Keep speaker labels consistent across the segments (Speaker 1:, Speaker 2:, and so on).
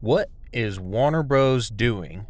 Speaker 1: What is Warner Bros. Doing?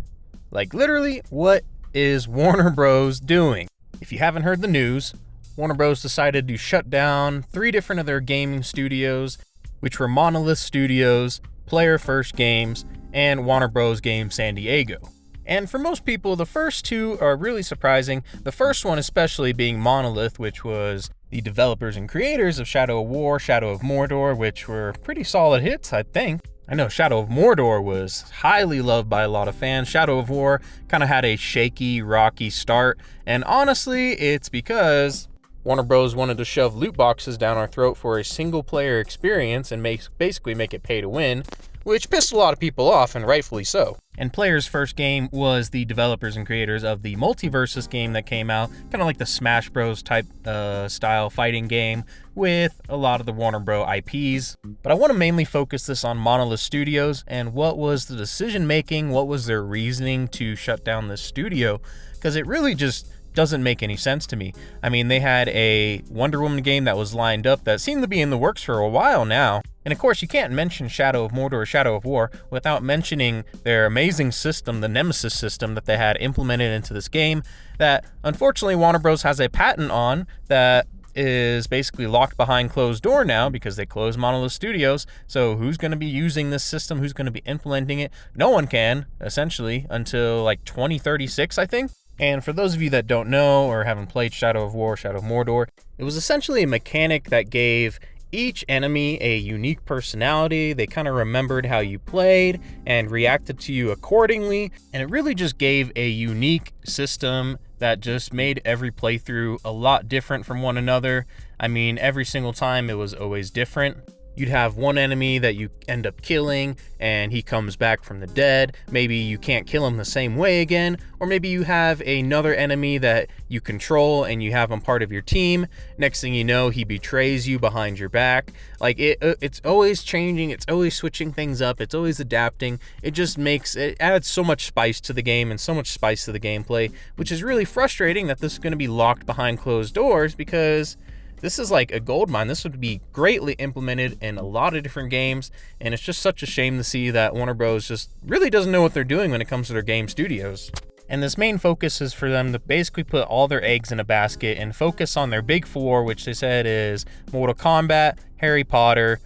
Speaker 1: Like, literally, what is Warner Bros. Doing? If you haven't heard the news, Warner Bros. Decided to shut down 3 different of their gaming studios, which were Monolith Studios, Player First Games, and Warner Bros. Games San Diego. And for most people, the first 2 are really surprising. The first one especially being Monolith, which was the developers and creators of Shadow of War, Shadow of Mordor, which were pretty solid hits, I think. I know Shadow of Mordor was highly loved by a lot of fans. Shadow of War kind of had a shaky, rocky start. And honestly, it's because Warner Bros. Wanted to shove loot boxes down our throat for a single-player experience and basically make it pay to win, which pissed a lot of people off, and rightfully so. And Player's First Game was the developers and creators of the Multiversus game that came out, kind of like the Smash Bros. Type style fighting game with a lot of the Warner Bros. IPs. But I want to mainly focus this on Monolith Studios and what was the decision making, what was their reasoning to shut down this studio, because it really just doesn't make any sense to me. I mean, they had a Wonder Woman game that was lined up that seemed to be in the works for a while now. And of course, you can't mention Shadow of Mordor or Shadow of War without mentioning their amazing system, the Nemesis system that they had implemented into this game that unfortunately Warner Bros. Has a patent on that is basically locked behind closed door now because they closed Monolith Studios. So who's going to be using this system? Who's going to be implementing it? No one can, essentially, until like 2036, I think. And for those of you that don't know or haven't played Shadow of War, Shadow of Mordor, it was essentially a mechanic that gave each enemy a unique personality. They kind of remembered how you played and reacted to you accordingly. And it really just gave a unique system that just made every playthrough a lot different from one another. I mean, every single time it was always different. You'd have one enemy that you end up killing and he comes back from the dead. Maybe you can't kill him the same way again. Or maybe you have another enemy that you control and you have him part of your team. Next thing you know, he betrays you behind your back. Like it's always changing. It's always switching things up. It's always adapting. It adds so much spice to the game and so much spice to the gameplay, which is really frustrating that this is going to be locked behind closed doors because this is like a gold mine. This would be greatly implemented in a lot of different games, and it's just such a shame to see that Warner Bros. Just really doesn't know what they're doing when it comes to their game studios. And this main focus is for them to basically put all their eggs in a basket and focus on their big 4, which they said is Mortal Kombat, Harry Potter,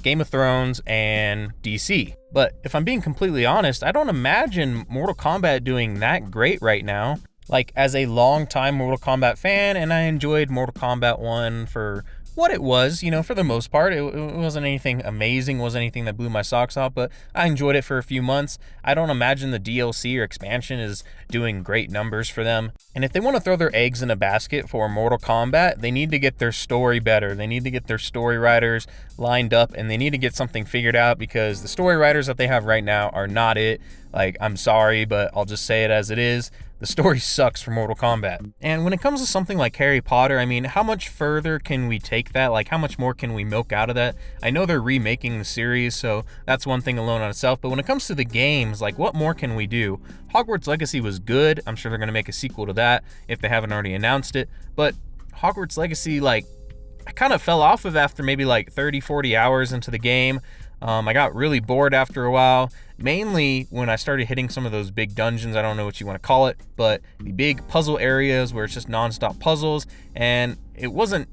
Speaker 1: Game of Thrones, and DC. But if I'm being completely honest, I don't imagine Mortal Kombat doing that great right now. Like, as a long-time Mortal Kombat fan, and I enjoyed Mortal Kombat 1 for what it was, for the most part. It wasn't anything amazing, wasn't anything that blew my socks off, but I enjoyed it for a few months. I don't imagine the DLC or expansion is doing great numbers for them. And if they want to throw their eggs in a basket for Mortal Kombat, they need to get their story better. They need to get their story writers lined up, and they need to get something figured out because the story writers that they have right now are not it. Like, I'm sorry, but I'll just say it as it is. The story sucks for Mortal Kombat. And when it comes to something like Harry Potter, I mean, how much further can we take that? Like, how much more can we milk out of that? I know they're remaking the series, so that's one thing alone on itself. But when it comes to the games, like, what more can we do? Hogwarts Legacy was good. I'm sure they're going to make a sequel to that if they haven't already announced it. But Hogwarts Legacy, like, I kind of fell off of after maybe like 30, 40 hours into the game. I got really bored after a while, mainly when I started hitting some of those big dungeons. I don't know what you want to call it, but the big puzzle areas where it's just nonstop puzzles, and it wasn't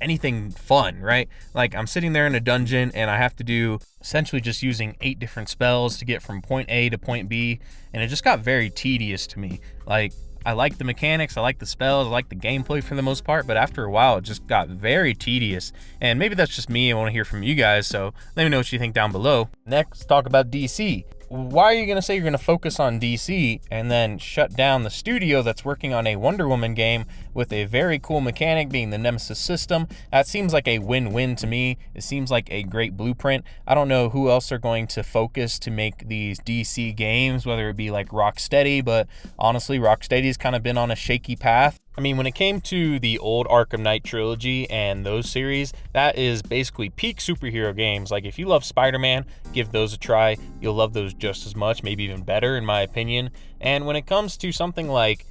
Speaker 1: anything fun, right? Like, I'm sitting there in a dungeon and I have to do essentially just using 8 different spells to get from point A to point B, and it just got very tedious to me. Like, I like the mechanics, I like the spells, I like the gameplay for the most part, but after a while it just got very tedious. And maybe that's just me. I want to hear from you guys, so let me know what you think down below. Next, talk about DC. Why are you going to say you're going to focus on DC and then shut down the studio that's working on a Wonder Woman game with a very cool mechanic being the Nemesis system? That seems like a win-win to me. It seems like a great blueprint. I don't know who else are going to focus to make these DC games, whether it be like Rocksteady, but honestly, Rocksteady's kind of been on a shaky path. I mean, when it came to the old Arkham Knight trilogy and those series, that is basically peak superhero games. Like, if you love Spider-Man, give those a try. You'll love those just as much, maybe even better, in my opinion. And when it comes to something like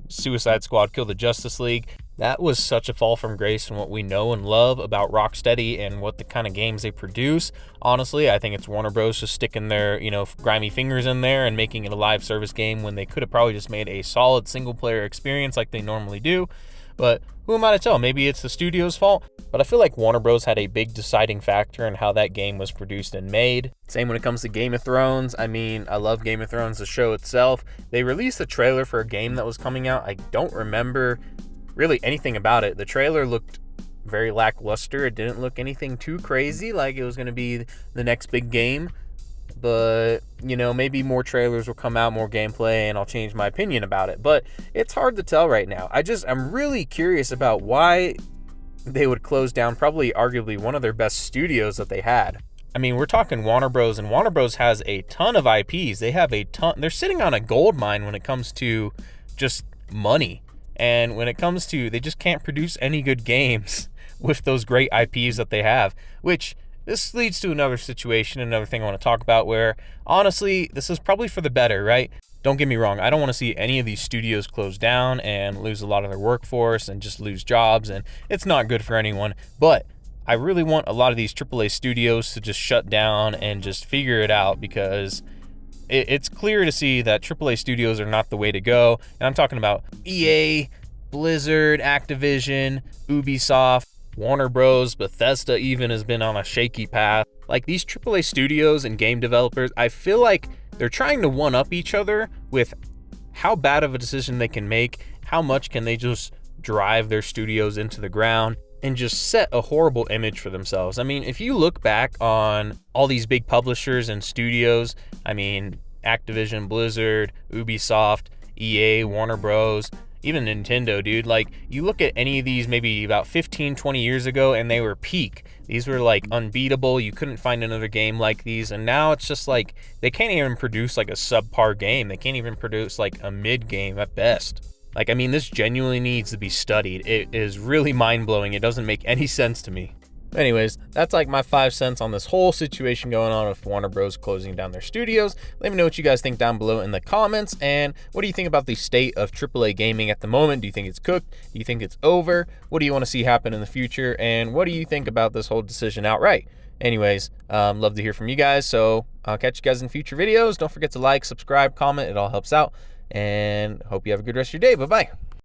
Speaker 1: Suicide Squad, Kill the Justice League, That was such a fall from grace from what we know and love about Rocksteady and what the kind of games they produce. Honestly, I think it's Warner Bros. Just sticking their, grimy fingers in there and making it a live service game when they could have probably just made a solid single player experience like they normally do. But who am I to tell? Maybe it's the studio's fault. But I feel like Warner Bros. Had a big deciding factor in how that game was produced and made. Same when it comes to Game of Thrones. I mean, I love Game of Thrones, the show itself. They released a trailer for a game that was coming out. I don't remember really anything about it. The trailer looked very lackluster. It didn't look anything too crazy like it was going to be the next big game. But, maybe more trailers will come out, more gameplay, and I'll change my opinion about it. But it's hard to tell right now. I'm really curious about why they would close down probably arguably one of their best studios that they had. I mean, we're talking Warner Bros. And Warner Bros. Has a ton of IPs. They have a ton. They're sitting on a gold mine when it comes to just money. And when it comes to, they just can't produce any good games with those great IPs that they have, which this leads to another situation, another thing I want to talk about where, honestly, this is probably for the better, right? Don't get me wrong. I don't want to see any of these studios close down and lose a lot of their workforce and just lose jobs, and it's not good for anyone. But I really want a lot of these AAA studios to just shut down and just figure it out, because it's clear to see that AAA studios are not the way to go. And I'm talking about EA, Blizzard, Activision, Ubisoft, Warner Bros., Bethesda even has been on a shaky path. Like, these AAA studios and game developers, I feel like they're trying to one-up each other with how bad of a decision they can make, how much can they just drive their studios into the ground and just set a horrible image for themselves. I mean, if you look back on all these big publishers and studios, I mean, Activision, Blizzard, Ubisoft, EA, Warner Bros., even Nintendo, dude, like, you look at any of these maybe about 15, 20 years ago and they were peak. These were like unbeatable. You couldn't find another game like these. And now it's just like, they can't even produce like a subpar game. They can't even produce like a mid game at best. Like, I mean, this genuinely needs to be studied. It is really mind-blowing. It doesn't make any sense to me. Anyways, that's like my 5 cents on this whole situation going on with Warner Bros. Closing down their studios. Let me know what you guys think down below in the comments. And what do you think about the state of AAA gaming at the moment? Do you think it's cooked? Do you think it's over? What do you want to see happen in the future? And what do you think about this whole decision outright? Anyways, love to hear from you guys. So I'll catch you guys in future videos. Don't forget to like, subscribe, comment. It all helps out. And hope you have a good rest of your day. Bye-bye.